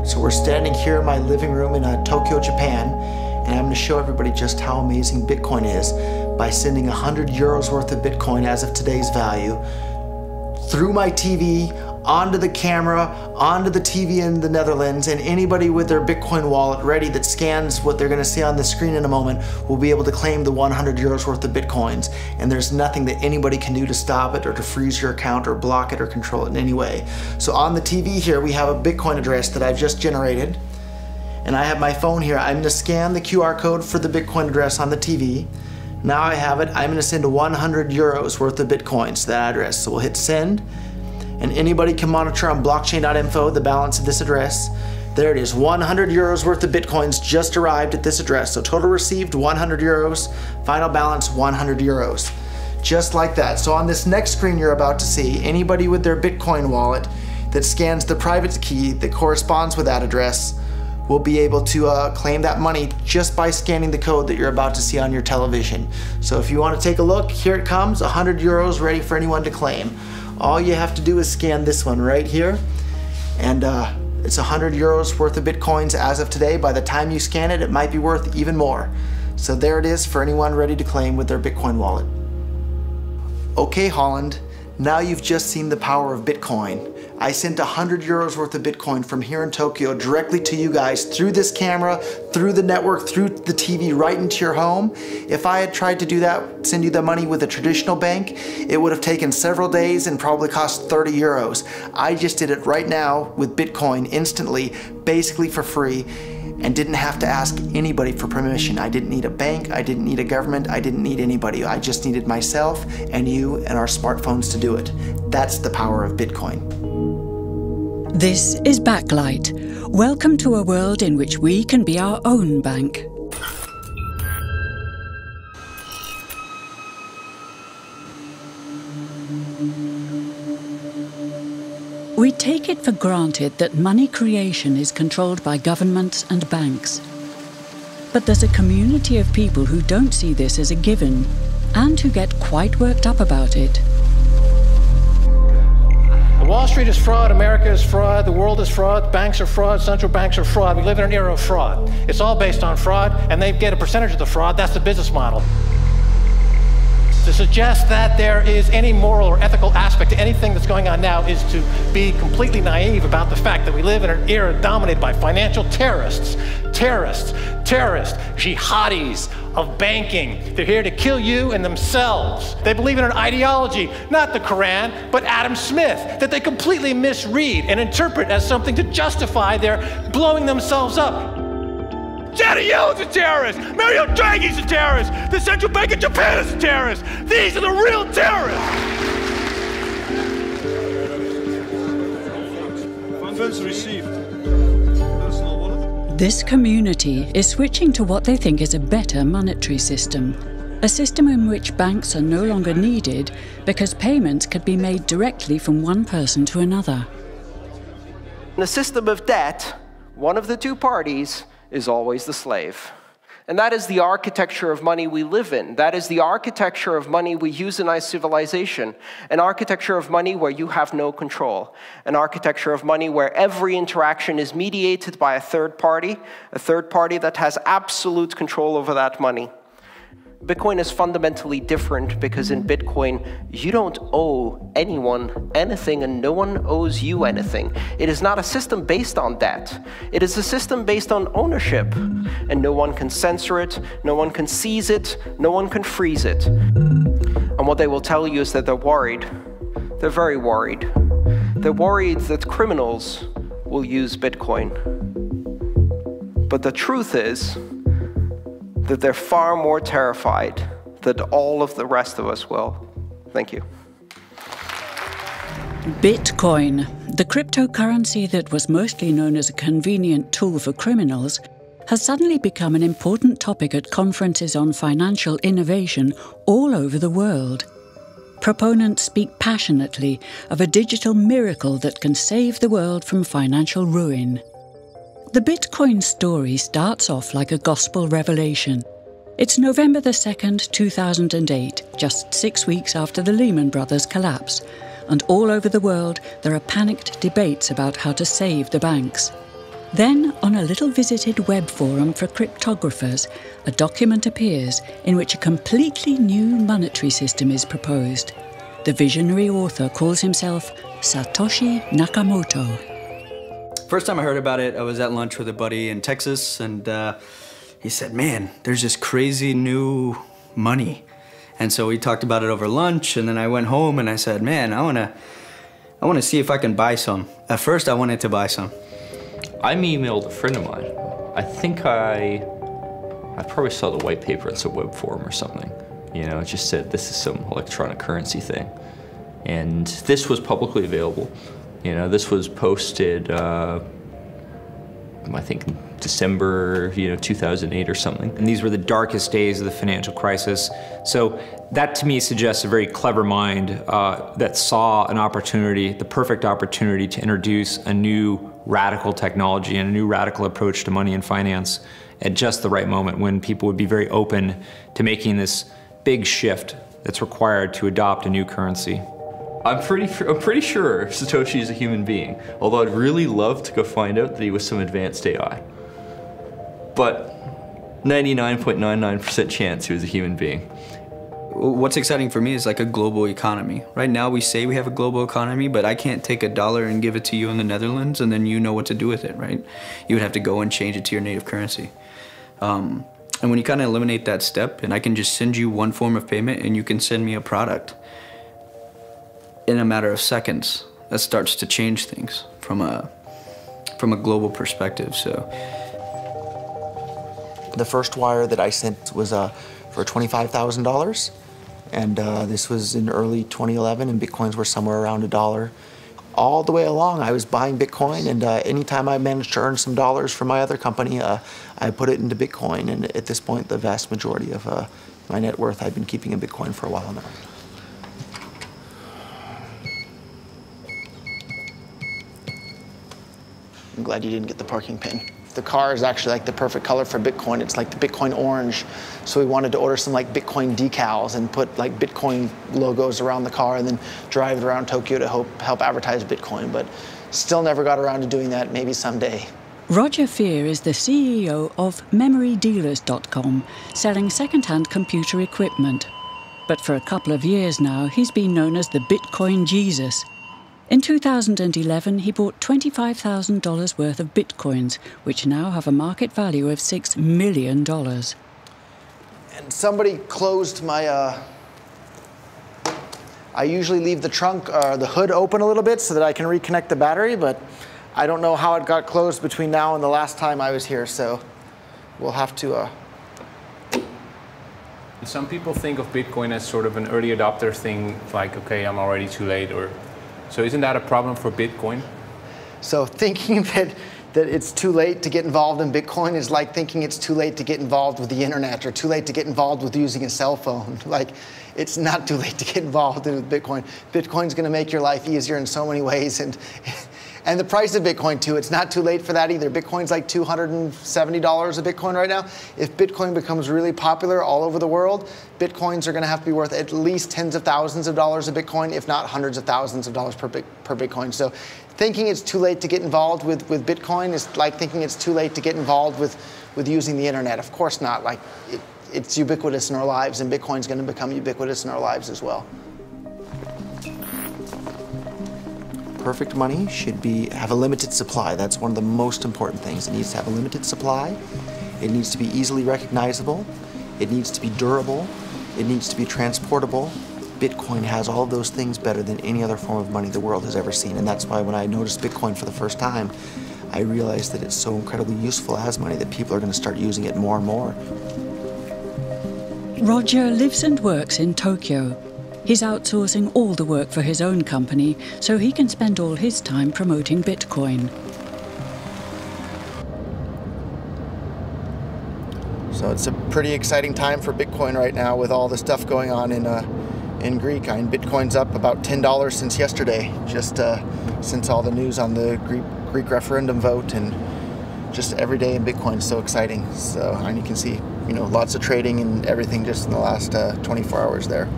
So we're standing here in my living room in Tokyo, Japan, and I'm going to show everybody just how amazing Bitcoin is by sending 100 euros worth of Bitcoin as of today's value through my TV, onto the camera, onto the TV in the Netherlands, and anybody with their Bitcoin wallet ready that scans what they're going to see on the screen in a moment will be able to claim the 100 euros worth of Bitcoins. And there's nothing that anybody can do to stop it or to freeze your account or block it or control it in any way. So on the TV here, we have a Bitcoin address that I've just generated. And I have my phone here. I'm going to scan the QR code for the Bitcoin address on the TV. Now I have it. I'm going to send 100 euros worth of Bitcoins to that address. So we'll hit send. And anybody can monitor on blockchain.info the balance of this address. There it is, 100 euros worth of Bitcoins just arrived at this address. So total received 100 euros, final balance 100 euros. Just like that. So on this next screen you're about to see, anybody with their Bitcoin wallet that scans the private key that corresponds with that address will be able to claim that money just by scanning the code that you're about to see on your television. So if you want to take a look, here it comes, 100 euros ready for anyone to claim. All you have to do is scan this one right here, and it's 100 euros worth of Bitcoins as of today. By the time you scan it, it might be worth even more. So there it is for anyone ready to claim with their Bitcoin wallet. Okay, Holland, now you've just seen the power of Bitcoin. I sent 100 euros worth of Bitcoin from here in Tokyo directly to you guys through this camera, through the network, through the TV, right into your home. If I had tried to do that, send you the money with a traditional bank, it would have taken several days and probably cost 30 euros. I just did it right now with Bitcoin instantly, basically for free, and didn't have to ask anybody for permission. I didn't need a bank, I didn't need a government, I didn't need anybody. I just needed myself and you and our smartphones to do it. That's the power of Bitcoin. This is Backlight. Welcome to a world in which we can be our own bank. We take it for granted that money creation is controlled by governments and banks. But there's a community of people who don't see this as a given and who get quite worked up about it. Wall Street is fraud, America is fraud, the world is fraud, banks are fraud, central banks are fraud. We live in an era of fraud. It's all based on fraud, and they get a percentage of the fraud. That's the business model. To suggest that there is any moral or ethical aspect to anything that's going on now is to be completely naive about the fact that we live in an era dominated by financial terrorists, jihadis of banking. They're here to kill you and themselves. They believe in an ideology, not the Quran, but Adam Smith, that they completely misread and interpret as something to justify their blowing themselves up. Janet Yellen's a terrorist! Mario Draghi's a terrorist! The Central Bank of Japan is a terrorist! These are the real terrorists! Funds received. This community is switching to what they think is a better monetary system. A system in which banks are no longer needed because payments could be made directly from one person to another. In a system of debt, one of the two parties is always the slave. And that is the architecture of money we live in. That is the architecture of money we use in our civilization. An architecture of money where you have no control. An architecture of money where every interaction is mediated by a third party that has absolute control over that money. Bitcoin is fundamentally different because in Bitcoin, you don't owe anyone anything and no one owes you anything. It is not a system based on debt. It is a system based on ownership. And no one can censor it, no one can seize it, no one can freeze it. And what they will tell you is that they're worried. They're very worried. They're worried that criminals will use Bitcoin. But the truth is that they're far more terrified than all of the rest of us will. Thank you. Bitcoin, the cryptocurrency that was mostly known as a convenient tool for criminals, has suddenly become an important topic at conferences on financial innovation all over the world. Proponents speak passionately of a digital miracle that can save the world from financial ruin. The Bitcoin story starts off like a gospel revelation. It's November the 2nd, 2008, just 6 weeks after the Lehman Brothers collapse, and all over the world there are panicked debates about how to save the banks. Then, on a little visited web forum for cryptographers, a document appears in which a completely new monetary system is proposed. The visionary author calls himself Satoshi Nakamoto. First time I heard about it, I was at lunch with a buddy in Texas, and he said, man, there's this crazy new money. And so we talked about it over lunch, and then I went home and I said, man, I wanna see if I can buy some. At first, I wanted to buy some. I emailed a friend of mine. I think I probably saw the white paper at some web forum or something. You know, it just said this is some electronic currency thing. And this was publicly available. You know, this was posted, I think December, 2008 or something. And these were the darkest days of the financial crisis. So that to me suggests a very clever mind that saw an opportunity, the perfect opportunity to introduce a new radical technology and a new radical approach to money and finance at just the right moment when people would be very open to making this big shift that's required to adopt a new currency. I'm pretty sure Satoshi is a human being, although I'd really love to go find out that he was some advanced AI. But 99.99% chance he was a human being. What's exciting for me is like a global economy. Right now we say we have a global economy, but I can't take $1 and give it to you in the Netherlands and then you know what to do with it, right? You would have to go and change it to your native currency. And when you kind of eliminate that step, and I can just send you one form of payment and you can send me a product in a matter of seconds, that starts to change things from a global perspective. So the first wire that I sent was for $25,000, and this was in early 2011, and Bitcoins were somewhere around $1. All the way along, I was buying Bitcoin, and anytime I managed to earn some dollars from my other company, I put it into Bitcoin, and at this point, the vast majority of my net worth I've been keeping in Bitcoin for a while now. I'm glad you didn't get the parking pin. The car is actually like the perfect color for Bitcoin. It's like the Bitcoin orange. So we wanted to order some like Bitcoin decals and put like Bitcoin logos around the car and then drive it around Tokyo to help advertise Bitcoin. But still never got around to doing that, maybe someday. Roger Fear is the CEO of MemoryDealers.com, selling second-hand computer equipment. But for a couple of years now, he's been known as the Bitcoin Jesus. In 2011, he bought $25,000 worth of Bitcoins, which now have a market value of $6 million. And somebody closed my, I usually leave the trunk, the hood open a little bit so that I can reconnect the battery, but I don't know how it got closed between now and the last time I was here, so we'll have to... Some people think of Bitcoin as sort of an early adopter thing, like, okay, I'm already too late, or... So isn't that a problem for Bitcoin? So thinking that it's too late to get involved in Bitcoin is like thinking it's too late to get involved with the internet or too late to get involved with using a cell phone. Like, it's not too late to get involved in Bitcoin. Bitcoin's going to make your life easier in so many ways. And the price of Bitcoin, too, it's not too late for that either. Bitcoin's like $270 a Bitcoin right now. If Bitcoin becomes really popular all over the world, Bitcoins are going to have to be worth at least tens of thousands of dollars a Bitcoin, if not hundreds of thousands of dollars per Bitcoin. So thinking it's too late to get involved with Bitcoin is like thinking it's too late to get involved with using the internet. Of course not. Like, it's ubiquitous in our lives, and Bitcoin's going to become ubiquitous in our lives as well. Perfect money should have a limited supply. That's one of the most important things. It needs to have a limited supply. It needs to be easily recognizable. It needs to be durable. It needs to be transportable. Bitcoin has all of those things better than any other form of money the world has ever seen. And that's why when I noticed Bitcoin for the first time, I realized that it's so incredibly useful as money that people are going to start using it more and more. Roger lives and works in Tokyo. He's outsourcing all the work for his own company so he can spend all his time promoting Bitcoin. So it's a pretty exciting time for Bitcoin right now with all the stuff going on in Greek. I mean, Bitcoin's up about $10 since yesterday, just since all the news on the Greek referendum vote, and just every day in Bitcoin is so exciting. So, and you can see, lots of trading and everything just in the last 24 hours there.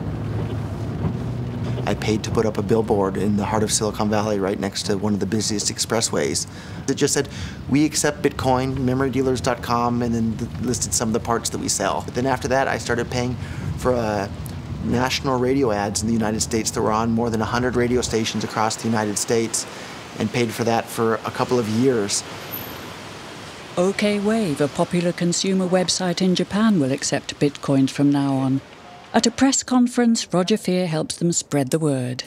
I paid to put up a billboard in the heart of Silicon Valley right next to one of the busiest expressways. It just said, we accept Bitcoin, memorydealers.com, and then listed some of the parts that we sell. But then after that, I started paying for national radio ads in the United States that were on more than 100 radio stations across the United States, and paid for that for a couple of years. OKWave, a popular consumer website in Japan, will accept Bitcoins from now on. At a press conference, Roger Ver helps them spread the word.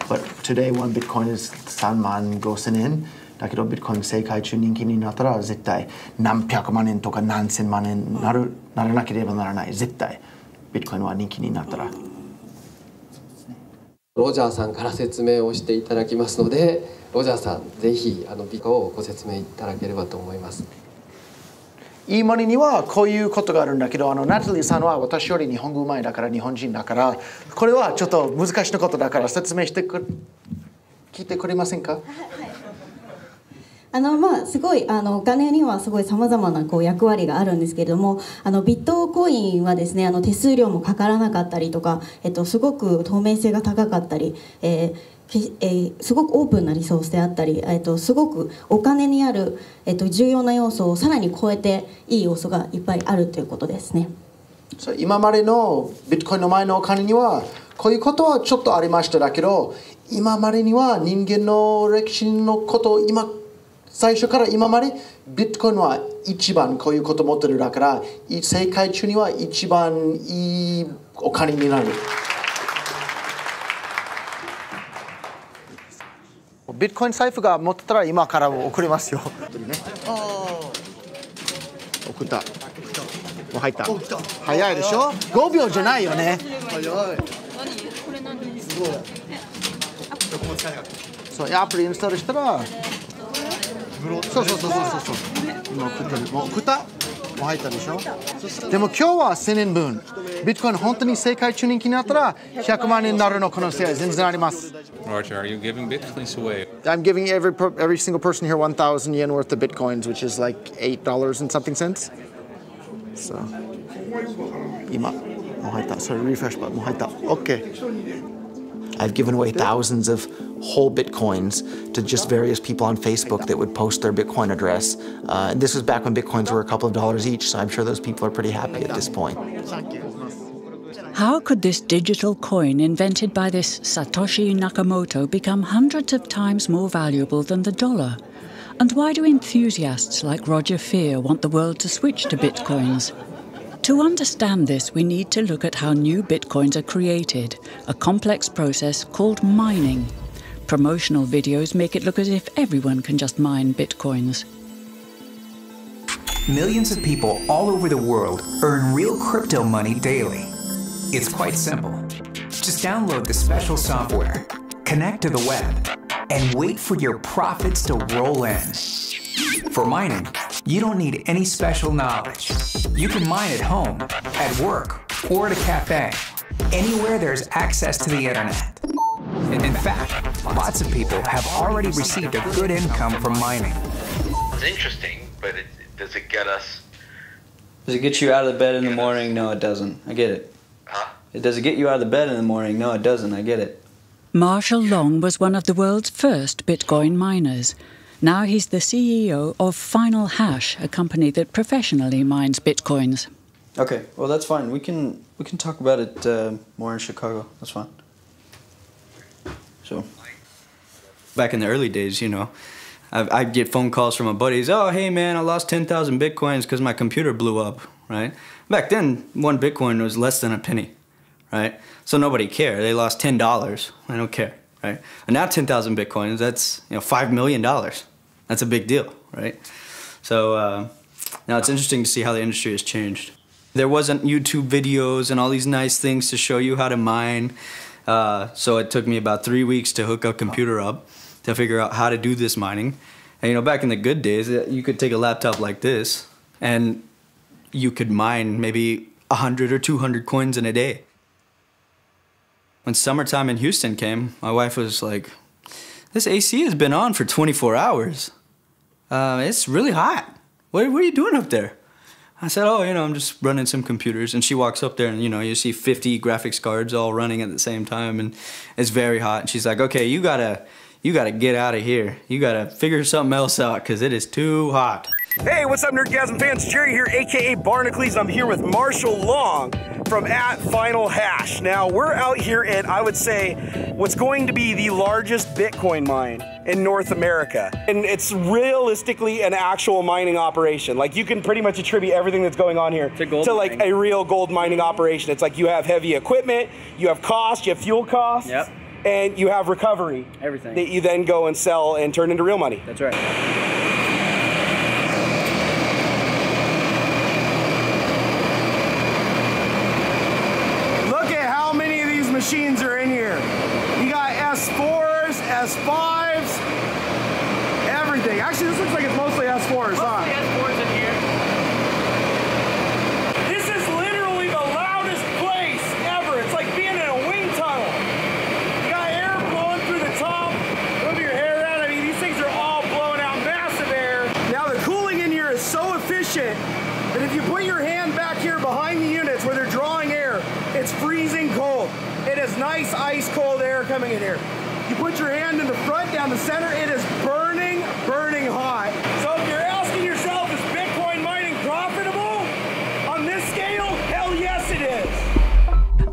But today, one Bitcoin is 35,000 yen. だけど、Bitcoin 世界中人気になったら絶対何百万円とか何千万円ならなければならない。絶対 Bitcoin は人気になったら。ロジャーさんから説明をしていただきますので、ロジャーさんぜひビコをご説明いただければと思います。いいマネにはこういうことがあるんだけど、ナタリーさんは私より日本語うまいだから日本人だから、これはちょっと難しいことだから説明して聞いてくれませんか？すごいお金にはすごいさまざまな役割があるんですけれども、ビットコインはですね、手数料もかからなかったりとか、すごく透明性が高かったり、すごくオープンなリソースであったり、すごくお金にある、重要な要素をさらに超えていい要素がいっぱいあるということですね。今までのビットコインの前のお金にはこういうことはちょっとありましただけど、今までには人間の歴史のことを最初から今までビットコインは一番こういうことを持ってるだから、世界中には一番いいお金になる。ビットコイン財布が持ってたら今から送りますよ。送った。もう入った。早いでしょ？5秒じゃないよね。早い。これ何？すごい。そう、アプリインストールしたら。そう。今送ってる。もう送った？もう入ったでしょ？でも今日は1000円分。ビットコイン本当に世界中人気になったら100万円になるの可能性は全然あります。Roger, are you giving bitcoins away? I'm giving every single person here 1,000 yen worth of bitcoins, which is like $8 and something cents. So, 今もう入った。それリフレッシュバットもう入った。OK. I've given away thousands of whole Bitcoins to just various people on Facebook that would post their Bitcoin address. And this was back when Bitcoins were a couple of dollars each, so I'm sure those people are pretty happy at this point. How could this digital coin invented by this Satoshi Nakamoto become hundreds of times more valuable than the dollar? And why do enthusiasts like Roger Ver want the world to switch to Bitcoins? To understand this, we need to look at how new Bitcoins are created, a complex process called mining. Promotional videos make it look as if everyone can just mine Bitcoins. Millions of people all over the world earn real crypto money daily. It's quite simple. Just download the special software, connect to the web, and wait for your profits to roll in. For mining, you don't need any special knowledge. You can mine at home, at work, or at a cafe, anywhere there's access to the internet. In fact, lots of people have already received a good income from mining. It's interesting, but does it get us? Does it get you out of the bed in the morning? No, it doesn't. I get it. Huh? Does it get you out of the bed in the morning? No, it doesn't. I get it. Marshall Long was one of the world's first Bitcoin miners. Now he's the CEO of Final Hash, a company that professionally mines Bitcoins. Okay, well that's fine. We can talk about it more in Chicago. That's fine. So, back in the early days, you know, I'd get phone calls from my buddies. Oh, hey man, I lost 10,000 Bitcoins because my computer blew up, right? Back then, one Bitcoin was less than a penny, right? So nobody cared. They lost $10. I don't care, right? And now 10,000 Bitcoins, that's $5 million. That's a big deal, right? So now it's interesting to see how the industry has changed. There wasn't YouTube videos and all these nice things to show you how to mine. So it took me about 3 weeks to hook a computer up to figure out how to do this mining. And back in the good days, you could take a laptop like this and you could mine maybe 100 or 200 coins in a day. When summertime in Houston came, my wife was like, this AC has been on for 24 hours. It's really hot. What are you doing up there? I said, oh, I'm just running some computers. And she walks up there and, you see 50 graphics cards all running at the same time. And it's very hot. And she's like, okay, you gotta get out of here. You gotta figure something else out because it is too hot. Hey, what's up, Nerdgasm fans? Jerry here, aka Barnacles. I'm here with Marshall Long from @FinalHash. Now, we're out here at, I would say, what's going to be the largest Bitcoin mine in North America. And it's realistically an actual mining operation. Like, you can pretty much attribute everything that's going on here to like a real gold mining operation. It's like you have heavy equipment, you have cost, you have fuel costs, and you have recovery. Everything. That you then go and sell and turn into real money. That's right. Machines are in here. You got S4s, S5s, everything. Actually, this looks like it's mostly S4s, huh? Mostly S4s in here. This is literally the loudest place ever. It's like being in a wind tunnel. You got air blowing through the top. Move your hair around. I mean, these things are all blowing out massive air. Now, the cooling in here is so efficient that if you put your hand back here behind the units where they're drawing air, it's freezing cold. It is nice, ice cold air coming in here. You put your hand in the front, down the center, it is burning, burning hot. So if you're asking yourself, is Bitcoin mining profitable? On this scale, hell yes it is.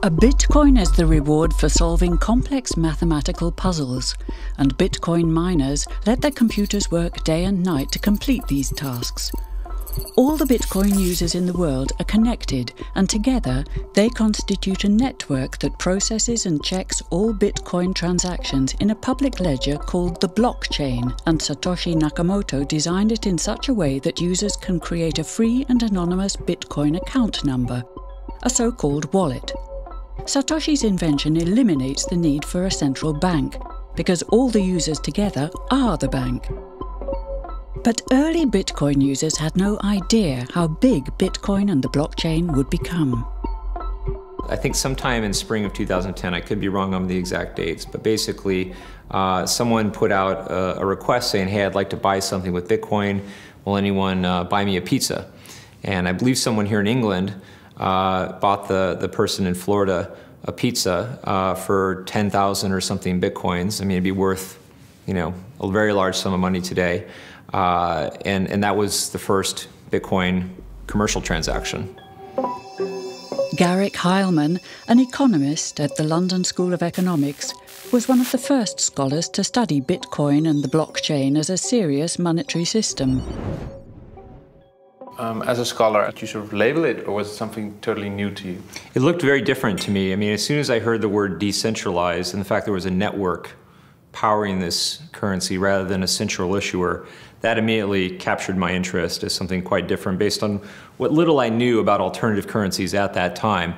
A Bitcoin is the reward for solving complex mathematical puzzles, and Bitcoin miners let their computers work day and night to complete these tasks. All the Bitcoin users in the world are connected, and together they constitute a network that processes and checks all Bitcoin transactions in a public ledger called the blockchain, and Satoshi Nakamoto designed it in such a way that users can create a free and anonymous Bitcoin account number, a so-called wallet. Satoshi's invention eliminates the need for a central bank, because all the users together are the bank. But early Bitcoin users had no idea how big Bitcoin and the blockchain would become. I think sometime in spring of 2010, I could be wrong on the exact dates, but basically someone put out a request saying, hey, I'd like to buy something with Bitcoin. Will anyone buy me a pizza? And I believe someone here in England bought the person in Florida a pizza for 10,000 or something Bitcoins. I mean, it'd be worth, a very large sum of money today. And that was the first Bitcoin commercial transaction. Garrick Heilman, an economist at the London School of Economics, was one of the first scholars to study Bitcoin and the blockchain as a serious monetary system. As a scholar, did you sort of label it, or was it something totally new to you? It looked very different to me. I mean, as soon as I heard the word decentralized and the fact there was a network powering this currency rather than a central issuer, that immediately captured my interest as something quite different based on what little I knew about alternative currencies at that time.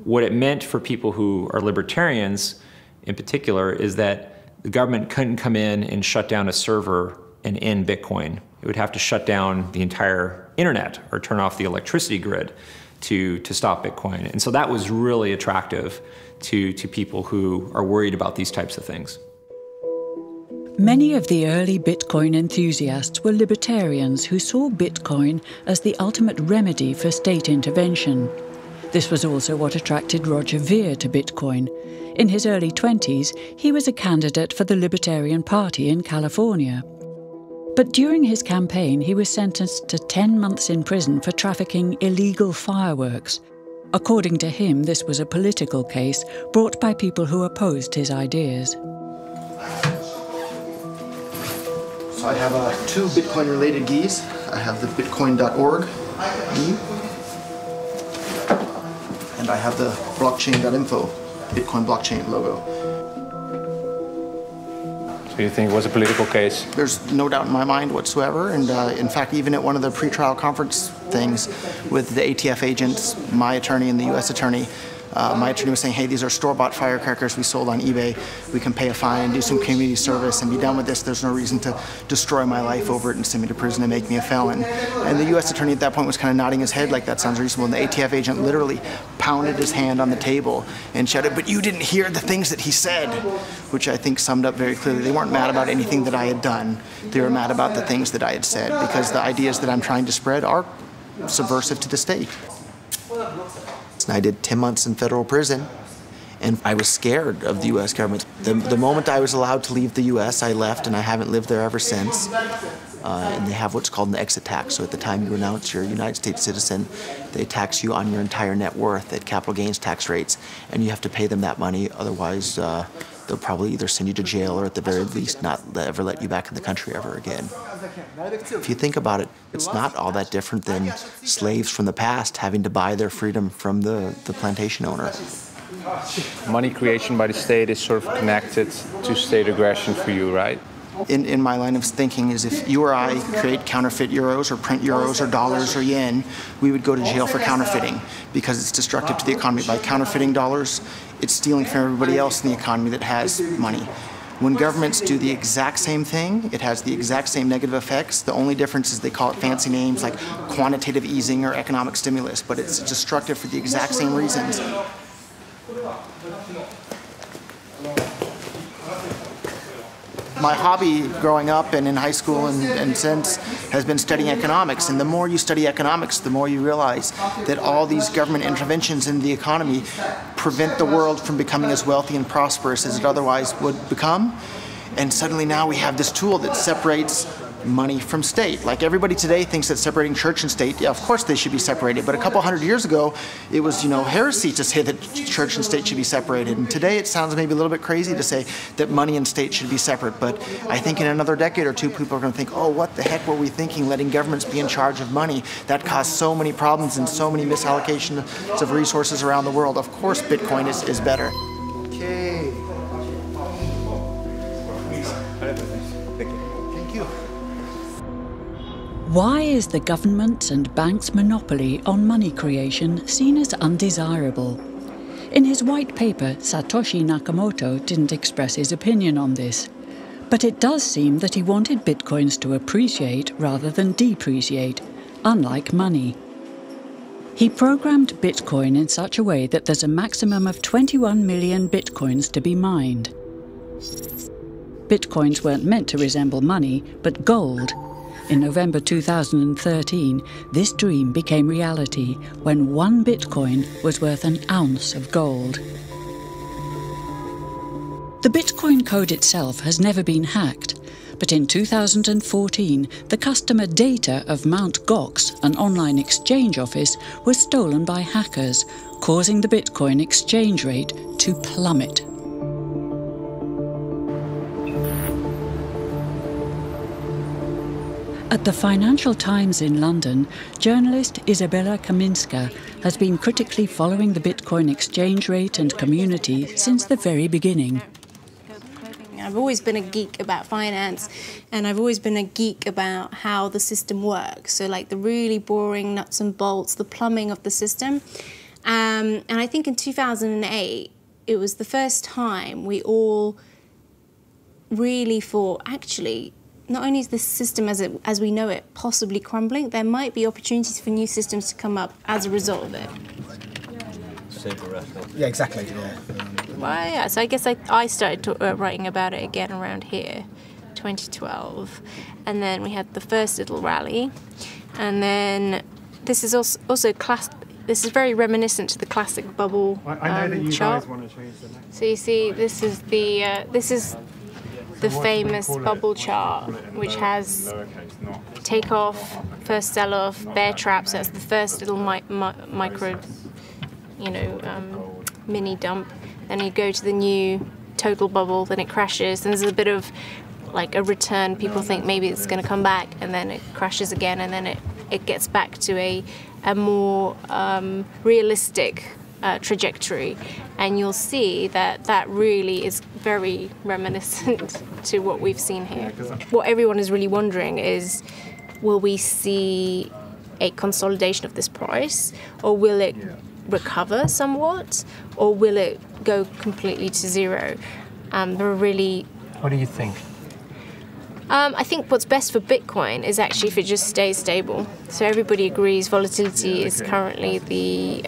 What it meant for people who are libertarians in particular is that the government couldn't come in and shut down a server and end Bitcoin. It would have to shut down the entire internet or turn off the electricity grid to stop Bitcoin. And so that was really attractive to people who are worried about these types of things. Many of the early Bitcoin enthusiasts were libertarians who saw Bitcoin as the ultimate remedy for state intervention. This was also what attracted Roger Ver to Bitcoin. In his early 20s, he was a candidate for the Libertarian Party in California. But during his campaign, he was sentenced to 10 months in prison for trafficking illegal fireworks. According to him, this was a political case brought by people who opposed his ideas. So I have two Bitcoin-related GIs. I have the bitcoin.org GI, and I have the blockchain.info Bitcoin blockchain logo. So you think it was a political case? There's no doubt in my mind whatsoever, and in fact, even at one of the pretrial conference things with the ATF agents, my attorney and the U.S. attorney, my attorney was saying, hey, these are store-bought firecrackers we sold on eBay. We can pay a fine and do some community service and be done with this. There's no reason to destroy my life over it and send me to prison and make me a felon. And the U.S. attorney at that point was kind of nodding his head like that sounds reasonable. And the ATF agent literally pounded his hand on the table and shouted, but you didn't hear the things that he said, which I think summed up very clearly. They weren't mad about anything that I had done. They were mad about the things that I had said, because the ideas that I'm trying to spread are subversive to the state. And I did 10 months in federal prison, and I was scared of the U.S. government. The moment I was allowed to leave the U.S., I left, and I haven't lived there ever since. And they have what's called an exit tax. So at the time you announce you're a United States citizen, they tax you on your entire net worth at capital gains tax rates, and you have to pay them that money. Otherwise, they'll probably either send you to jail or at the very least not ever let you back in the country ever again. If you think about it, it's not all that different than slaves from the past having to buy their freedom from the plantation owner. Money creation by the state is sort of connected to state aggression for you, right? In my line of thinking is if you or I create counterfeit euros or print euros or dollars or yen, we would go to jail for counterfeiting because it's destructive to the economy. By counterfeiting dollars, it's stealing from everybody else in the economy that has money. When governments do the exact same thing, it has the exact same negative effects. The only difference is they call it fancy names like quantitative easing or economic stimulus, but it's destructive for the exact same reasons. My hobby growing up and in high school and since has been studying economics. And the more you study economics, the more you realize that all these government interventions in the economy prevent the world from becoming as wealthy and prosperous as it otherwise would become. And suddenly now we have this tool that separates money from state. Like everybody today thinks that separating church and state, yeah, of course they should be separated. But a couple hundred years ago, it was, heresy to say that church and state should be separated. And today it sounds maybe a little bit crazy to say that money and state should be separate. But I think in another decade or two, people are going to think, oh, what the heck were we thinking, letting governments be in charge of money? That caused so many problems and so many misallocations of resources around the world. Of course, Bitcoin is better. Okay. Thank you. Why is the government and banks' monopoly on money creation seen as undesirable? In his white paper, Satoshi Nakamoto didn't express his opinion on this. But it does seem that he wanted bitcoins to appreciate rather than depreciate, unlike money. He programmed Bitcoin in such a way that there's a maximum of 21 million bitcoins to be mined. Bitcoins weren't meant to resemble money, but gold. In November 2013, this dream became reality when 1 Bitcoin was worth an ounce of gold. The Bitcoin code itself has never been hacked, but in 2014, the customer data of Mt. Gox, an online exchange office, was stolen by hackers, causing the Bitcoin exchange rate to plummet. At the Financial Times in London, journalist Isabella Kaminska has been critically following the Bitcoin exchange rate and community since the very beginning. I've always been a geek about finance, and I've always been a geek about how the system works. So like the really boring nuts and bolts, the plumbing of the system. And I think in 2008, it was the first time we all really thought, actually, not only is this system as we know it possibly crumbling, there might be opportunities for new systems to come up as a result of it. Yeah, exactly. Yeah. Well, yeah, so I guess I started writing about it again around here, 2012. And then we had the first little rally. And then this is also this is very reminiscent to the classic bubble I know that you chart. guys want to change the next. So you see, this is the famous bubble chart, which has takeoff, first sell-off, bear traps. That's the first little micro, mini dump. Then you go to the new total bubble, then it crashes. And there's a bit of like a return. People think maybe it's going to come back, and then it crashes again, and then it gets back to a more realistic trajectory, and you'll see that really is very reminiscent to what we've seen here. What everyone is really wondering is, will we see a consolidation of this price, or will it recover somewhat, or will it go completely to zero? What do you think? I think what's best for Bitcoin is actually if it just stays stable. So everybody agrees volatility is currently the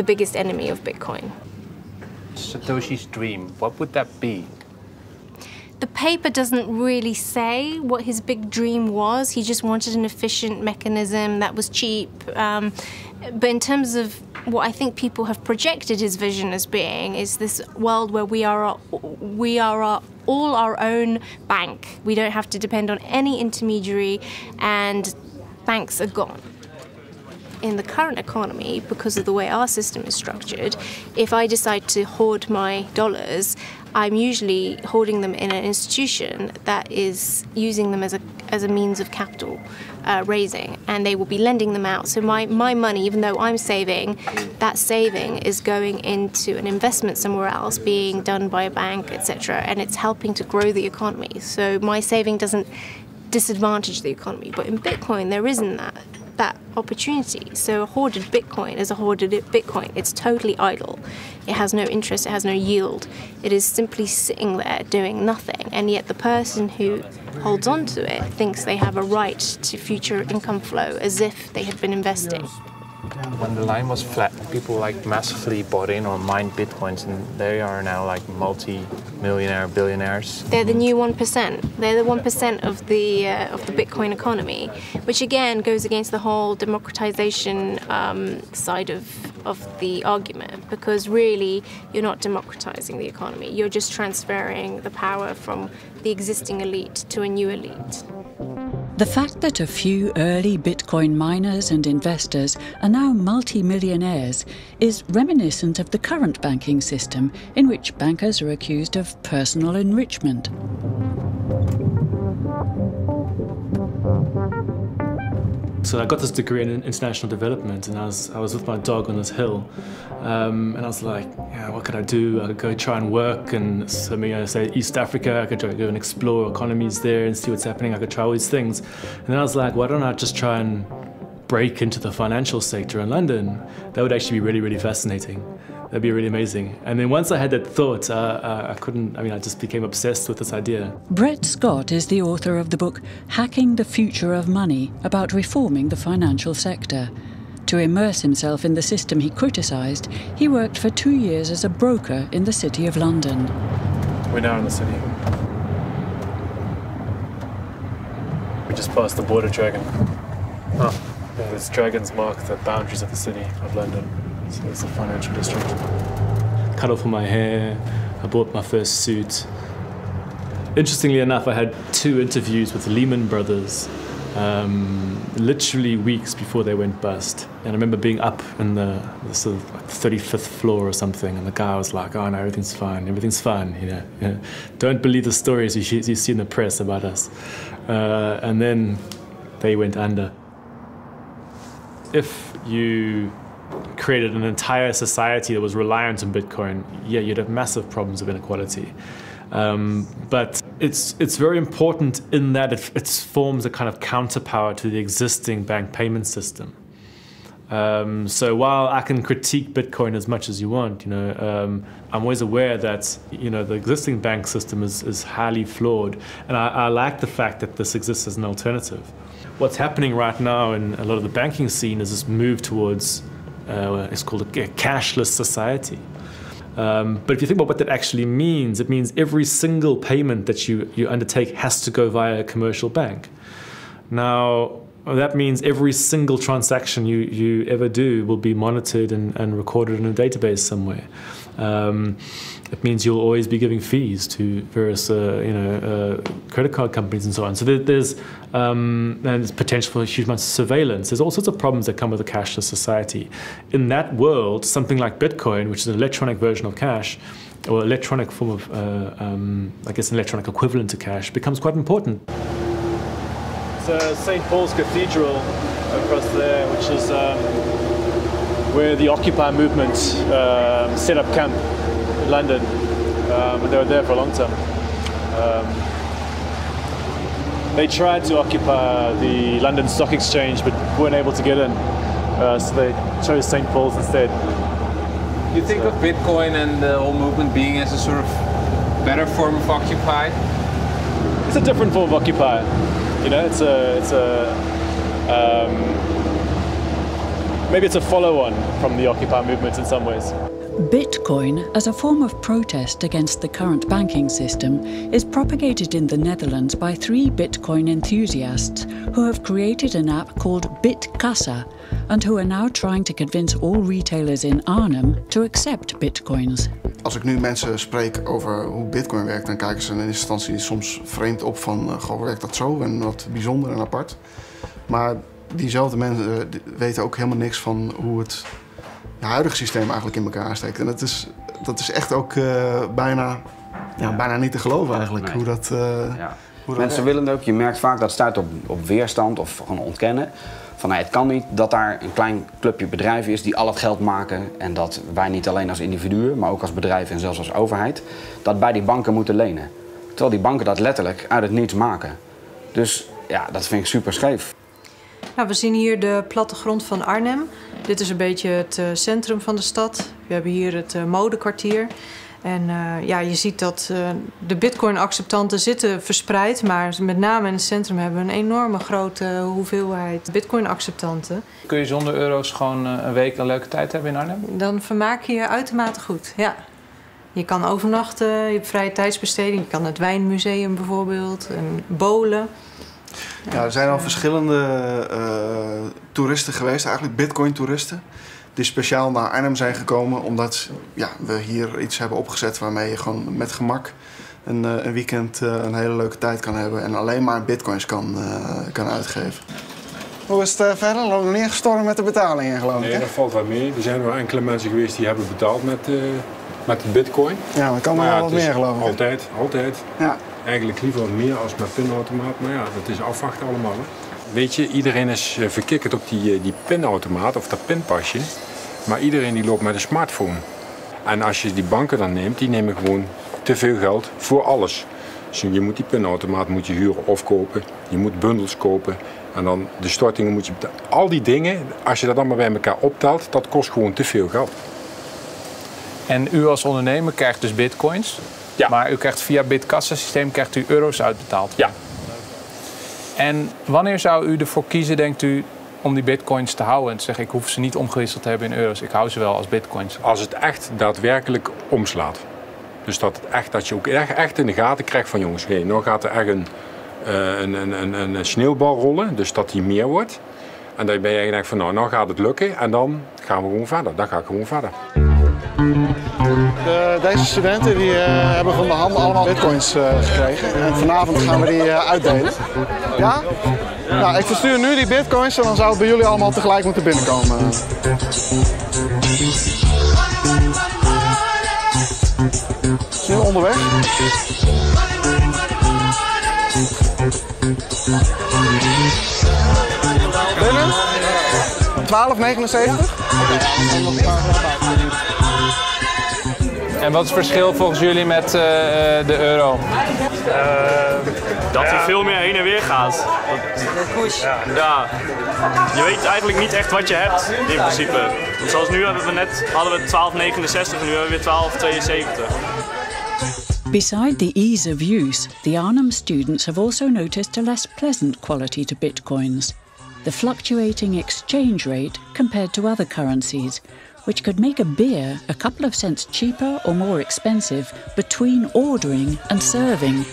biggest enemy of Bitcoin. Satoshi's dream, what would that be? The paper doesn't really say what his big dream was. He just wanted an efficient mechanism that was cheap. But in terms of what I think people have projected his vision as being is this world where we are all our own bank. We don't have to depend on any intermediary, and banks are gone. In the current economy, because of the way our system is structured, if I decide to hoard my dollars, I'm usually hoarding them in an institution that is using them as a means of capital raising, and they will be lending them out. So my money, even though I'm saving, that saving is going into an investment somewhere else, being done by a bank, etc., and it's helping to grow the economy. So my saving doesn't disadvantage the economy. But in Bitcoin, there isn't that opportunity. So a hoarded Bitcoin is a hoarded Bitcoin. It's totally idle. It has no interest, it has no yield. It is simply sitting there doing nothing, and yet the person who holds on to it thinks they have a right to future income flow as if they had been investing. When the line was flat, people like massively bought in or mined Bitcoins, and they are now like multi-millionaire billionaires. They're the new 1%. They're the 1% of the Bitcoin economy, which again goes against the whole democratization side of the argument, because really you're not democratizing the economy. You're just transferring the power from the existing elite to a new elite. The fact that a few early Bitcoin miners and investors are now multi-millionaires is reminiscent of the current banking system, in which bankers are accused of personal enrichment. So I got this degree in international development, and I was with my dog on this hill, and I was like, yeah, what could I do? I could go try and work, and so say East Africa, I could try to go and explore economies there and see what's happening. I could try all these things, and then I was like, why don't I just try and break into the financial sector in London? That would actually be really, really fascinating. That'd be really amazing. And then once I had that thought, I just became obsessed with this idea. Brett Scott is the author of the book Hacking the Future of Money, about reforming the financial sector. To immerse himself in the system he criticised, he worked for 2 years as a broker in the City of London. We're now in the city. We just passed the border dragon. These dragons mark the boundaries of the City of London. So it's the financial district. Cut off all my hair, I bought my first suit. Interestingly enough, I had 2 interviews with Lehman Brothers, literally weeks before they went bust. And I remember being up in the sort of like 35th floor or something, and the guy was like, oh no, everything's fine, you know. Don't believe the stories you see in the press about us. And then they went under. If you created an entire society that was reliant on Bitcoin, yeah, you'd have massive problems of inequality. But it's very important in that it forms a kind of counterpower to the existing bank payment system. So while I can critique Bitcoin as much as you want, I'm always aware that the existing bank system is highly flawed, and I like the fact that this exists as an alternative. What's happening right now in a lot of the banking scene is this move towards it's called a cashless society. But if you think about what that actually means, it means every single payment that you undertake has to go via a commercial bank. Now, that means every single transaction you ever do will be monitored and recorded in a database somewhere. It means you'll always be giving fees to various credit card companies and so on. So there's potential for huge amounts of surveillance. There's all sorts of problems that come with a cashless society. In that world, something like Bitcoin, which is an electronic version of cash, or electronic form of, an electronic equivalent to cash, becomes quite important. So St. Paul's Cathedral across there, which is where the Occupy movement set up camp in London, and they were there for a long time. They tried to occupy the London Stock Exchange, but weren't able to get in, so they chose St. Paul's instead. You think of Bitcoin and the whole movement being as a sort of better form of Occupy? It's a different form of Occupy. Maybe it's a follow-on from the Occupy movement in some ways. Bitcoin, as a form of protest against the current banking system, is propagated in the Netherlands by 3 Bitcoin enthusiasts who have created an app called BitKassa and who are now trying to convince all retailers in Arnhem to accept bitcoins. Als ik nu mensen spreek over hoe bitcoin werkt, dan kijken ze in eerste instantie soms vreemd op van, goh, werkt dat zo en wat bijzonder en apart. Maar diezelfde mensen weten ook helemaal niks van hoe het huidige systeem eigenlijk in elkaar steekt. En dat is echt ook bijna niet te geloven eigenlijk. Nee. Hoe dat mensen willen het ook. Je merkt vaak dat het stuit op weerstand of gewoon ontkennen. Van het kan niet dat daar een klein clubje bedrijven is die al het geld maken. En dat wij niet alleen als individuen, maar ook als bedrijf en zelfs als overheid, dat bij die banken moeten lenen. Terwijl die banken dat letterlijk uit het niets maken. Dus ja, dat vind ik super scheef. Nou, we zien hier de plattegrond van Arnhem. Dit is een beetje het centrum van de stad. We hebben hier het modekwartier. En je ziet dat de bitcoin-acceptanten zitten verspreid. Maar met name in het centrum hebben we een enorme grote hoeveelheid bitcoin-acceptanten. Kun je zonder euro's gewoon een week een leuke tijd hebben in Arnhem? Dan vermaak je je uitermate goed, ja. Je kan overnachten, je hebt vrije tijdsbesteding. Je kan het wijnmuseum bijvoorbeeld, en bowlen. Ja, er zijn al verschillende toeristen geweest, eigenlijk bitcoin-toeristen, die speciaal naar Arnhem zijn gekomen omdat we hier iets hebben opgezet waarmee je gewoon met gemak een weekend een hele leuke tijd kan hebben en alleen maar bitcoins kan uitgeven. Hoe is het verder? Loopt nog niet gestorven met de betalingen, geloof ik? Nee, dat valt wel mee. Er zijn wel enkele mensen geweest die hebben betaald met de bitcoin. Ja, maar kan wel wat meer, geloof ik. Altijd. Ja. Eigenlijk liever meer als met pinautomaat, maar ja, dat is afwachten allemaal. Hè. Weet je, iedereen is verkikkerd op die pinautomaat of dat pinpasje. Maar iedereen die loopt met een smartphone. En als je die banken dan neemt, die nemen gewoon te veel geld voor alles. Dus je moet die pinautomaat huren of kopen. Je moet bundels kopen. En dan de stortingen moet je betalen. Al die dingen, als je dat allemaal bij elkaar optelt, dat kost gewoon te veel geld. En u als ondernemer krijgt dus bitcoins. Ja. Maar u krijgt via BitKassa-systeem krijgt u euro's uitbetaald. Ja. En wanneer zou u ervoor kiezen, denkt u, om die bitcoins te houden en te zeggen, ik hoef ze niet omgewisseld te hebben in euro's, ik hou ze wel als bitcoins? Als het echt daadwerkelijk omslaat. Dus dat je ook echt in de gaten krijgt van jongens, nou gaat er echt een sneeuwbal rollen, dus dat die meer wordt. En dan ben je eigenlijk van nou gaat het lukken en dan gaan we gewoon verder. Dan ga ik gewoon verder. Deze studenten hebben van de hand allemaal bitcoins gekregen en vanavond gaan we die uitdelen. Ja? Nou, ik verstuur nu die bitcoins en dan zou het bij jullie allemaal tegelijk moeten binnenkomen. Is nu onderweg. Binnen? 12,79. En wat is het verschil volgens jullie met de euro? Dat hij veel meer heen en weer gaat. Ja. Je weet eigenlijk niet echt wat je hebt in principe. Zoals nu hadden we 12,69 en nu hebben we weer 12,72. Beside the ease of use, the Arnhem students have also noticed a less pleasant quality to bitcoins: the fluctuating exchange rate compared to other currencies, which could make a beer a couple of cents cheaper or more expensive between ordering and serving.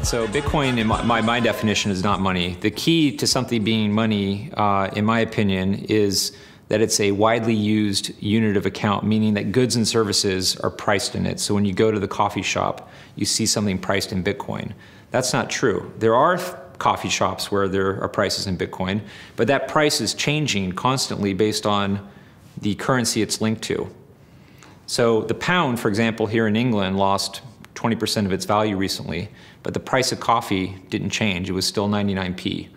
So Bitcoin, in my definition, is not money. The key to something being money, in my opinion, is that it's a widely used unit of account, meaning that goods and services are priced in it. So when you go to the coffee shop, you see something priced in Bitcoin. That's not true. There are coffee shops where there are prices in Bitcoin, but that price is changing constantly based on the currency it's linked to. So the pound, for example, here in England lost 20% of its value recently, but the price of coffee didn't change. It was still 99p.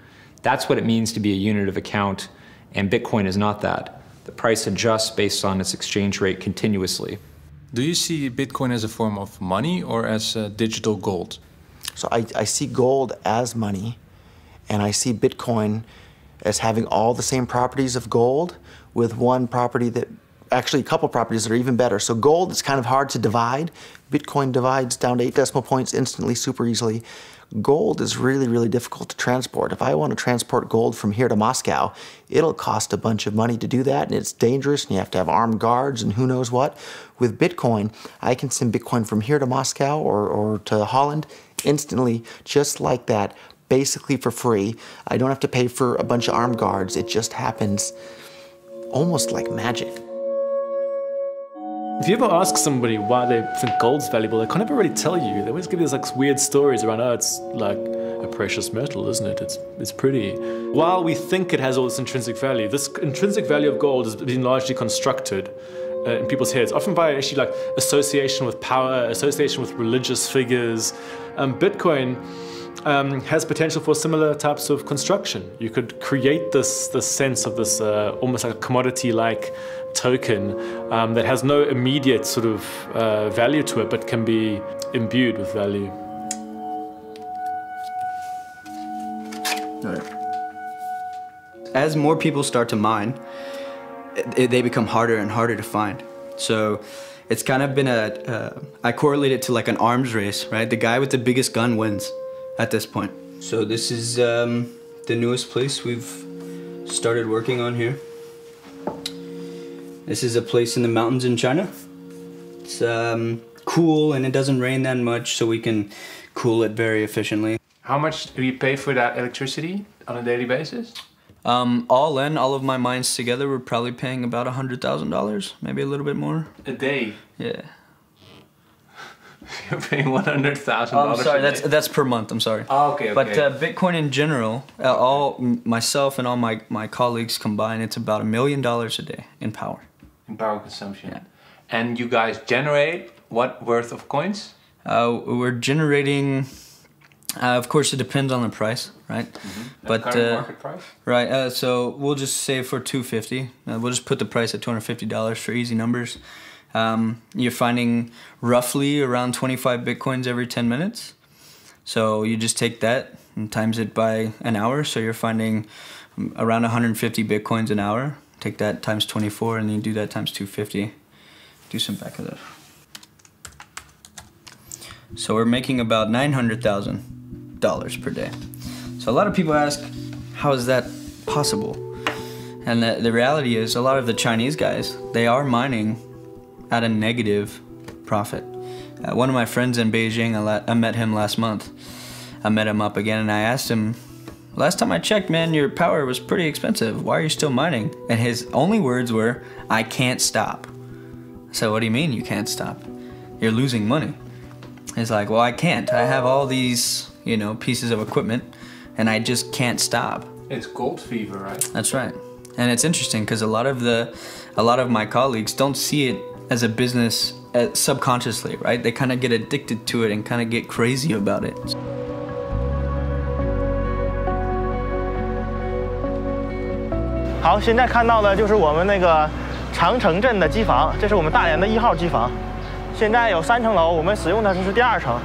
That's what it means to be a unit of account, and Bitcoin is not that. The price adjusts based on its exchange rate continuously. Do you see Bitcoin as a form of money or as digital gold? So I see gold as money, and I see Bitcoin as having all the same properties of gold, with one property that, actually a couple properties that are even better. So gold is kind of hard to divide. Bitcoin divides down to 8 decimal points instantly, super easily. Gold is really, really difficult to transport. If I want to transport gold from here to Moscow, it'll cost a bunch of money to do that, and it's dangerous, and you have to have armed guards and who knows what. With Bitcoin, I can send Bitcoin from here to Moscow or to Holland instantly, just like that, basically for free. I don't have to pay for a bunch of armed guards. It just happens almost like magic. If you ever ask somebody why they think gold's valuable, they can't ever really tell you. They always give you these like weird stories around, oh, it's like a precious metal, isn't it? It's pretty. While we think it has all this intrinsic value, this intrinsic value of gold has been largely constructed in people's heads, often by actually like association with power, association with religious figures. Bitcoin has potential for similar types of construction. You could create this sense of this almost like a commodity-like token that has no immediate sort of value to it, but can be imbued with value. As more people start to mine, they become harder and harder to find. So it's kind of been I correlate it to like an arms race, right? The guy with the biggest gun wins at this point. So this is the newest place we've started working on here. This is a place in the mountains in China. It's cool and it doesn't rain that much, so we can cool it very efficiently. How much do you pay for that electricity on a daily basis? All in, all of my mines together, we're probably paying about $100,000, maybe a little bit more. A day? Yeah. You're paying $100,000. I'm sorry, that's per month. I'm sorry. Oh, okay. But Bitcoin in general, myself and all my colleagues combined, it's about $1 million a day in power. In power consumption. Yeah. And you guys generate what worth of coins? We're generating. Of course, it depends on the price, right? Mm-hmm. But current market price. Right. So we'll just say for $250. We'll just put the price at $250 for easy numbers. You're finding roughly around 25 Bitcoins every 10 minutes. So you just take that and times it by an hour. So you're finding around 150 Bitcoins an hour. Take that times 24 and then you do that times 250. Do some back of that. So we're making about $900,000 per day. So a lot of people ask, how is that possible? And the reality is a lot of the Chinese guys, they are mining at a negative profit. One of my friends in Beijing, I met him last month. I met him up again and I asked him, last time I checked, man, your power was pretty expensive. Why are you still mining? And his only words were, I can't stop. So what do you mean you can't stop? You're losing money. He's like, well, I can't. I have all these, pieces of equipment and I just can't stop. It's gold fever, right? That's right. And it's interesting because a lot of my colleagues don't see it as a business subconsciously, right? They kind of get addicted to it and kind of get crazy about it. "好，现在看到的就是我们那个长城镇的机房，这是我们大连的1号机房。现在有3层楼，我们使用的这是第2层。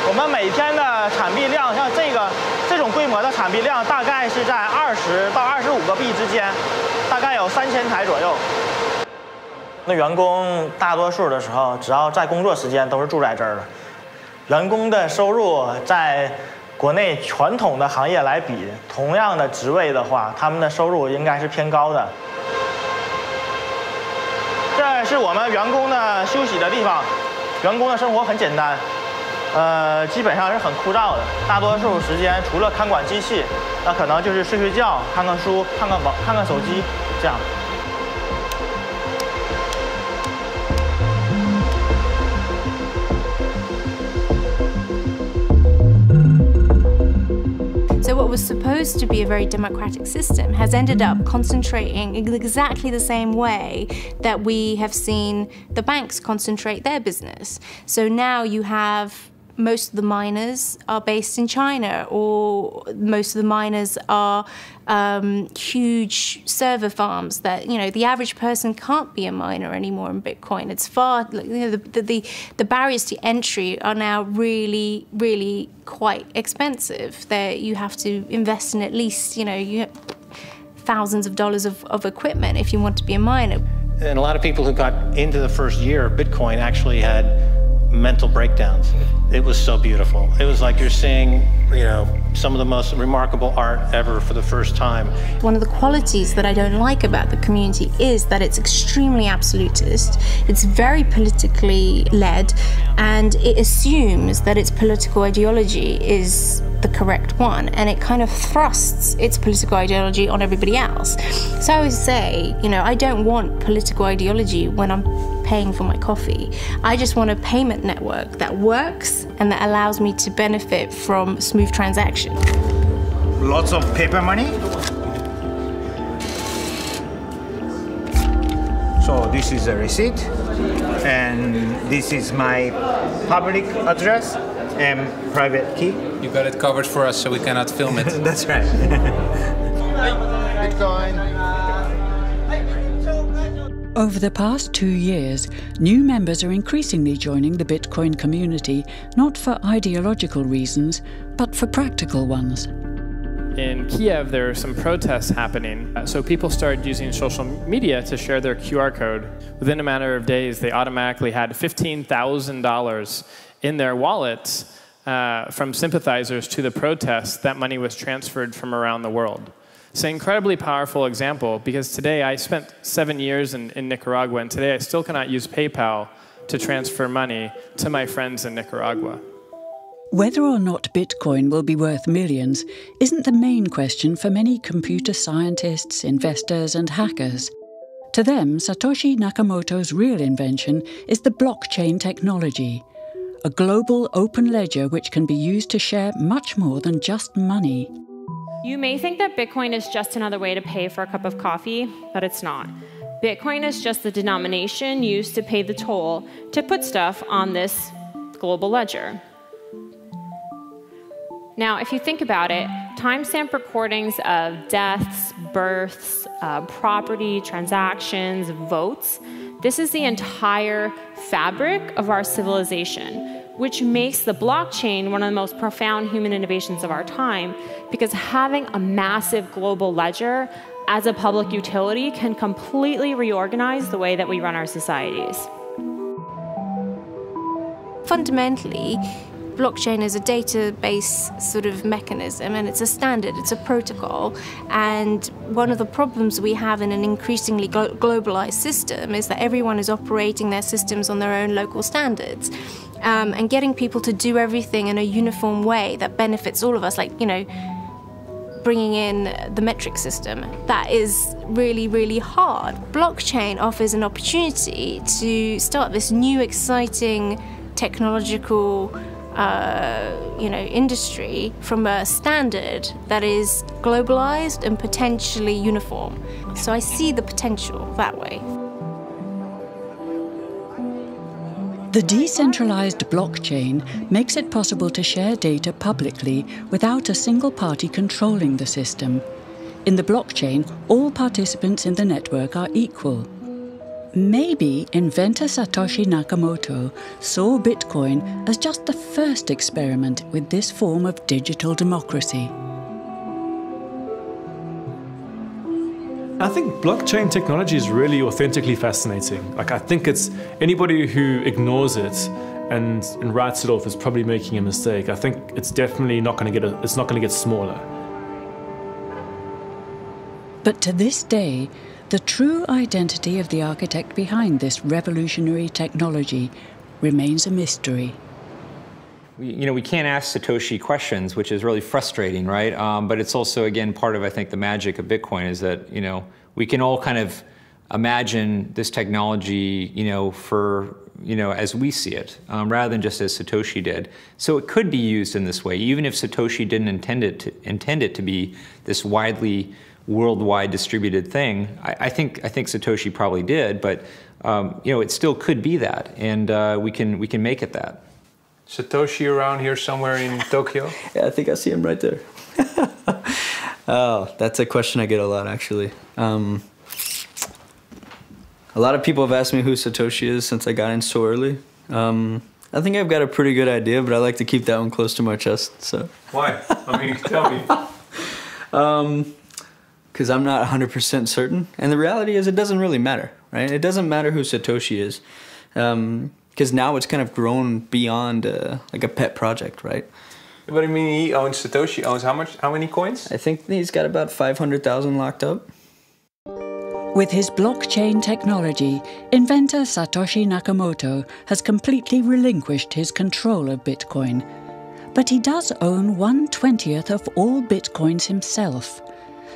我们每天的产币量，像这种规模的产币量，大概是在20到25个币之间，大概有3000台左右。那员工大多数的时候，只要在工作时间都是住在这儿的。员工的收入在国内传统的行业来比，同样的职位的话，他们的收入应该是偏高的。这是我们员工的休息的地方，员工的生活很简单。基本上是很枯燥的，大多数时间除了看管机器，那可能就是睡觉、看看书、看看手机这样。So what was supposed to be a very democratic system has ended up concentrating in exactly the same way that we have seen the banks concentrate their business. So now you have most of the miners are based in China, or most of the miners are huge server farms that, the average person can't be a miner anymore in Bitcoin. It's far, the barriers to entry are now really, really quite expensive. You have to invest in at least, you have thousands of dollars of equipment if you want to be a miner. And a lot of people who got into the first year of Bitcoin actually had mental breakdowns. It was so beautiful. It was like you're seeing, you know, some of the most remarkable art ever for the first time. One of the qualities that I don't like about the community is that it's extremely absolutist, it's very politically led, and it assumes that its political ideology is the correct one, and it kind of thrusts its political ideology on everybody else. So I always say, you know, I don't want political ideology when I'm paying for my coffee. I just want a payment network that works and that allows me to benefit from smooth transaction. Lots of paper money. So this is a receipt, and this is my public address and private key. You got it covered for us, so we cannot film it. That's right. Bitcoin. Over the past 2 years, new members are increasingly joining the Bitcoin community, not for ideological reasons, but for practical ones. In Kiev, there are some protests happening. So people started using social media to share their QR code. Within a matter of days, they automatically had $15,000 in their wallets from sympathizers to the protests. That money was transferred from around the world. It's an incredibly powerful example, because today I spent 7 years in Nicaragua, and today I still cannot use PayPal to transfer money to my friends in Nicaragua. Whether or not Bitcoin will be worth millions isn't the main question for many computer scientists, investors, and hackers. To them, Satoshi Nakamoto's real invention is the blockchain technology, a global open ledger which can be used to share much more than just money. You may think that Bitcoin is just another way to pay for a cup of coffee, but it's not. Bitcoin is just the denomination used to pay the toll to put stuff on this global ledger. Now, if you think about it, timestamp recordings of deaths, births, property, transactions, votes, this is the entire fabric of our civilization, which makes the blockchain one of the most profound human innovations of our time, because having a massive global ledger as a public utility can completely reorganize the way that we run our societies. Fundamentally, blockchain is a database sort of mechanism, and it's a standard, it's a protocol. And one of the problems we have in an increasingly globalized system is that everyone is operating their systems on their own local standards. And getting people to do everything in a uniform way that benefits all of us, like, you know, bringing in the metric system, that is really, really hard. Blockchain offers an opportunity to start this new, exciting technological industry from a standard that is globalized and potentially uniform. So I see the potential that way. The decentralized blockchain makes it possible to share data publicly without a single party controlling the system. In the blockchain, all participants in the network are equal. Maybe inventor Satoshi Nakamoto saw Bitcoin as just the first experiment with this form of digital democracy. I think blockchain technology is really authentically fascinating. Like, I think it's anybody who ignores it and writes it off is probably making a mistake. I think it's definitely not going to get smaller. But to this day, the true identity of the architect behind this revolutionary technology remains a mystery. We can't ask Satoshi questions, which is really frustrating, right? But it's also, again, part of, I think, the magic of Bitcoin is that, we can all kind of imagine this technology, as we see it, rather than just as Satoshi did. So it could be used in this way, even if Satoshi didn't intend it to be this widely, worldwide distributed thing. I think Satoshi probably did, but it still could be that, and we can make it that. Satoshi around here somewhere in Tokyo? Yeah, I think I see him right there. Oh, that's a question I get a lot, actually. A lot of people have asked me who Satoshi is since I got in so early. I think I've got a pretty good idea, but I like to keep that one close to my chest. So. Why? Tell me. Because I'm not 100% certain, and the reality is it doesn't really matter. right? It doesn't matter who Satoshi is, because now it's kind of grown beyond like a pet project, right? What do you mean he owns, Satoshi owns how many coins? I think he's got about 500,000 locked up. With his blockchain technology, inventor Satoshi Nakamoto has completely relinquished his control of Bitcoin. But he does own 1/20th of all Bitcoins himself.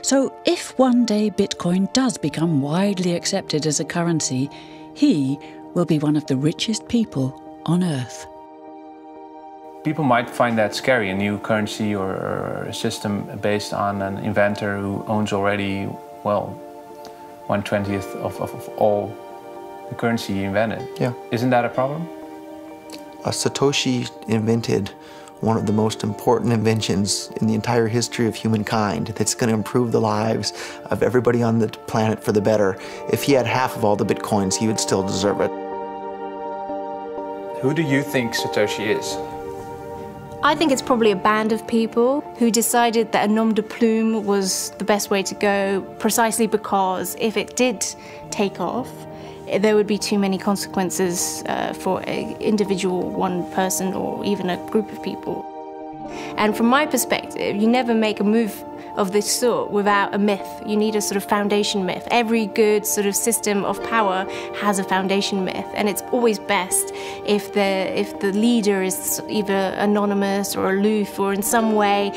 So if one day Bitcoin does become widely accepted as a currency, he will be one of the richest people on Earth. People might find that scary, a new currency or a system based on an inventor who owns already, well, 1/20th of all the currency he invented. Yeah. Isn't that a problem? Satoshi invented one of the most important inventions in the entire history of humankind that's going to improve the lives of everybody on the planet for the better. If he had half of all the Bitcoins, he would still deserve it. Who do you think Satoshi is? I think it's probably a band of people who decided that a nom de plume was the best way to go, precisely because if it did take off, there would be too many consequences for an individual, one person, or even a group of people. And from my perspective, you never make a move of this sort without a myth. You need a sort of foundation myth. Every good sort of system of power has a foundation myth, and it's always best if the leader is either anonymous or aloof or in some way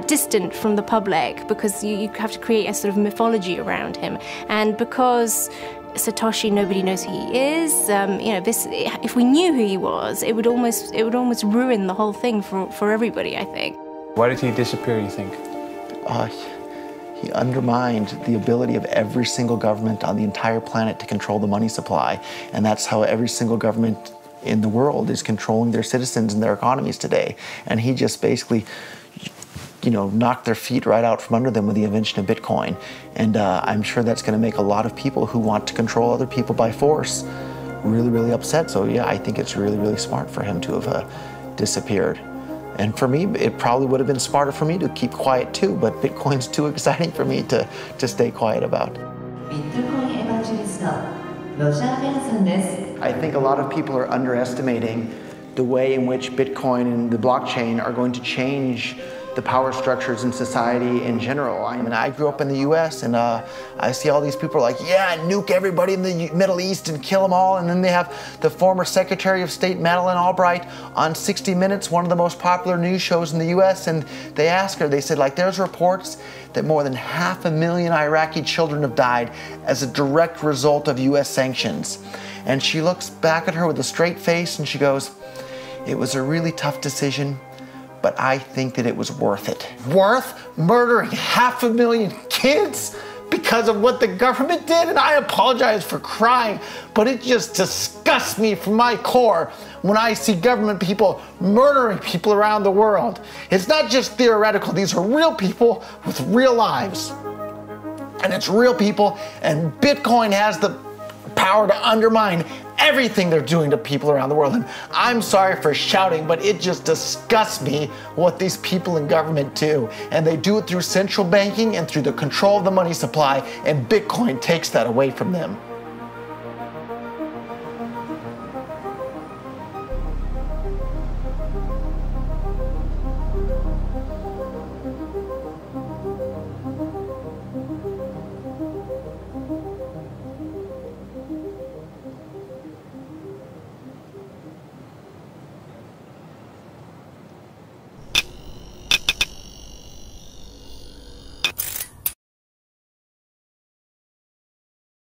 distant from the public, because you have to create a sort of mythology around him. And because Satoshi, nobody knows who he is. If we knew who he was, it would almost ruin the whole thing for everybody, I think. Why did he disappear, you think? He undermined the ability of every single government on the entire planet to control the money supply, and that's how every single government in the world is controlling their citizens and their economies today. And he just basically, knocked their feet right out from under them with the invention of Bitcoin. And I'm sure that's going to make a lot of people who want to control other people by force really, really upset. So yeah, I think it's really, really smart for him to have disappeared. And for me, it probably would have been smarter for me to keep quiet too, but Bitcoin's too exciting for me to stay quiet about. I think a lot of people are underestimating the way in which Bitcoin and the blockchain are going to change the power structures in society in general. I mean, I grew up in the US, and I see all these people like, yeah, nuke everybody in the Middle East and kill them all. And then they have the former Secretary of State Madeleine Albright on 60 Minutes, one of the most popular news shows in the US, and they asked her, they said, like, there's reports that more than 500,000 Iraqi children have died as a direct result of US sanctions. And she looks back at her with a straight face and she goes, it was a really tough decision, but I think that it was worth it. Worth murdering 500,000 kids because of what the government did? And I apologize for crying, but it just disgusts me from my core when I see government people murdering people around the world. It's not just theoretical, these are real people with real lives. And it's real people, and Bitcoin has the power to undermine everything they're doing to people around the world. And I'm sorry for shouting, but it just disgusts me what these people in government do. And they do it through central banking and through the control of the money supply, and Bitcoin takes that away from them.